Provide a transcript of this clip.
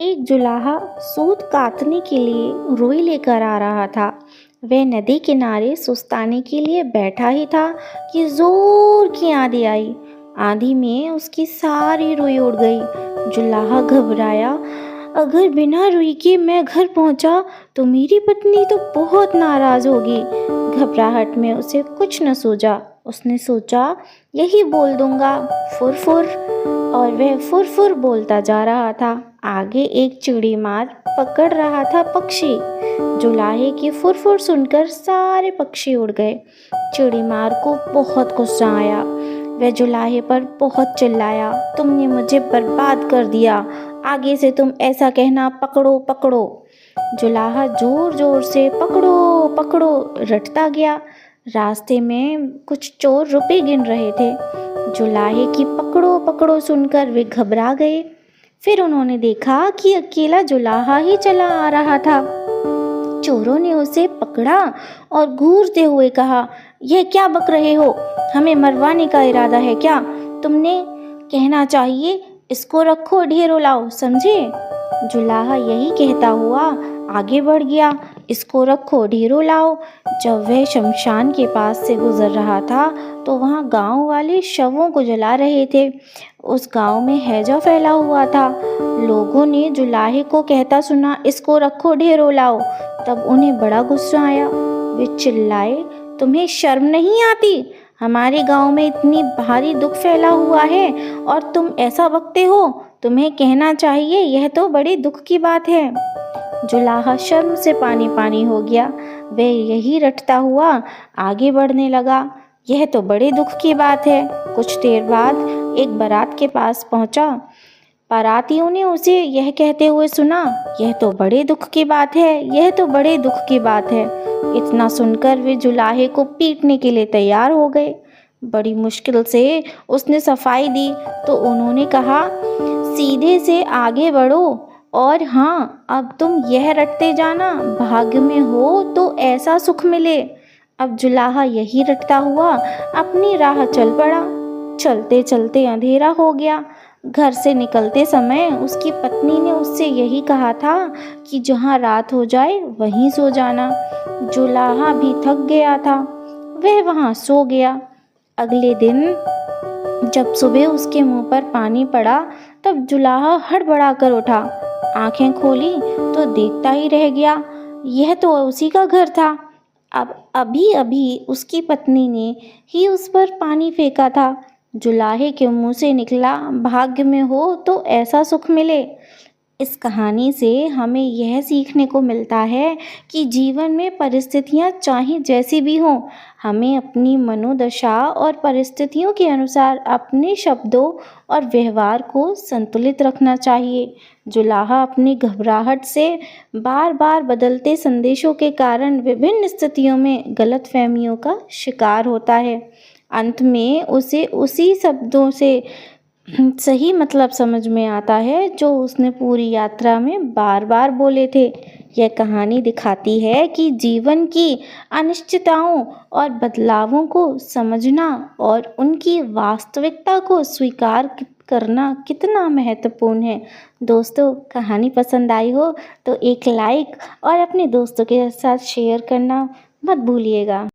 एक जुलाहा सूत काटने के लिए रुई लेकर आ रहा था। वह नदी किनारे सुस्ताने के लिए बैठा ही था कि जोर की आंधी आई। आंधी में उसकी सारी रुई उड़ गई। जुलाहा घबराया, अगर बिना रुई के मैं घर पहुंचा तो मेरी पत्नी तो बहुत नाराज होगी। घबराहट में उसे कुछ न सूझा। उसने सोचा, यही बोल दूंगा, फुर फुर। और वह फुर फुर बोलता जा रहा था। आगे एक चिड़ीमार पकड़ रहा था पक्षी। जुलाहे की फुरफुर सुनकर सारे पक्षी उड़ गए। चिड़ीमार को बहुत गुस्सा आया। वह जुलाहे पर बहुत चिल्लाया, तुमने मुझे बर्बाद कर दिया, आगे से तुम ऐसा कहना पकड़ो पकड़ो। जुलाहा जोर जोर से पकड़ो पकड़ो रटता गया। रास्ते में कुछ चोर रुपए गिन रहे थे। जुलाहे की पकड़ो पकड़ो सुनकर वे घबरा गए। फिर उन्होंने देखा कि अकेला जुलाहा ही चला आ रहा था। चोरों ने उसे पकड़ा और घूरते हुए कहा, यह क्या बक रहे हो? हमें मरवाने का इरादा है क्या? तुमने कहना चाहिए, इसको रखो ढेरों लाओ, समझे? जुलाहा यही कहता हुआ आगे बढ़ गया, इसको रखो ढेरों लाओ। जब वह शमशान के पास से गुजर रहा था तो वहाँ गांव वाले शवों को जला रहे थे। उस गांव में हैजा फैला हुआ था। लोगों ने जुलाहे को कहता सुना, इसको रखो ढेरों लाओ। तब उन्हें बड़ा गुस्सा आया। वे चिल्लाए, तुम्हें शर्म नहीं आती? हमारे गांव में इतनी भारी दुख फैला हुआ है और तुम ऐसा बकते हो? तुम्हें कहना चाहिए, यह तो बड़े दुख की बात है। जुलाहा शर्म से पानी पानी हो गया। वह यही रटता हुआ आगे बढ़ने लगा, यह तो बड़े दुख की बात है। कुछ देर बाद एक बारात के पास पहुंचा। बारातियों ने उसे यह कहते हुए सुना, यह तो बड़े दुख की बात है, यह तो बड़े दुख की बात है। इतना सुनकर वे जुलाहे को पीटने के लिए तैयार हो गए। बड़ी मुश्किल से उसने सफाई दी तो उन्होंने कहा, सीधे से आगे बढ़ो और हाँ, अब तुम यह रटते जाना, भाग्य में हो तो ऐसा सुख मिले। अब जुलाहा यही रटता हुआ अपनी राह चल पड़ा। चलते चलते अंधेरा हो गया। घर से निकलते समय उसकी पत्नी ने उससे यही कहा था कि जहाँ रात हो जाए वहीं सो जाना। जुलाहा भी थक गया था, वह वहाँ सो गया। अगले दिन जब सुबह उसके मुंह पर पानी पड़ा तब जुलाहा हड़बड़ा कर उठा। आंखें खोली तो देखता ही रह गया, यह तो उसी का घर था। अब अभी अभी उसकी पत्नी ने ही उस पर पानी फेंका था। जुलाहे के मुंह से निकला, भाग्य में हो तो ऐसा सुख मिले। इस कहानी से हमें यह सीखने को मिलता है कि जीवन में परिस्थितियाँ चाहे जैसी भी हों, हमें अपनी मनोदशा और परिस्थितियों के अनुसार अपने शब्दों और व्यवहार को संतुलित रखना चाहिए। जुलाहा अपनी घबराहट से बार बार बदलते संदेशों के कारण विभिन्न स्थितियों में गलतफहमियों का शिकार होता है। अंत में उसे उसी शब्दों से सही मतलब समझ में आता है जो उसने पूरी यात्रा में बार बार बोले थे। यह कहानी दिखाती है कि जीवन की अनिश्चितताओं और बदलावों को समझना और उनकी वास्तविकता को स्वीकार करना कितना महत्वपूर्ण है। दोस्तों, कहानी पसंद आई हो तो एक लाइक और अपने दोस्तों के साथ शेयर करना मत भूलिएगा।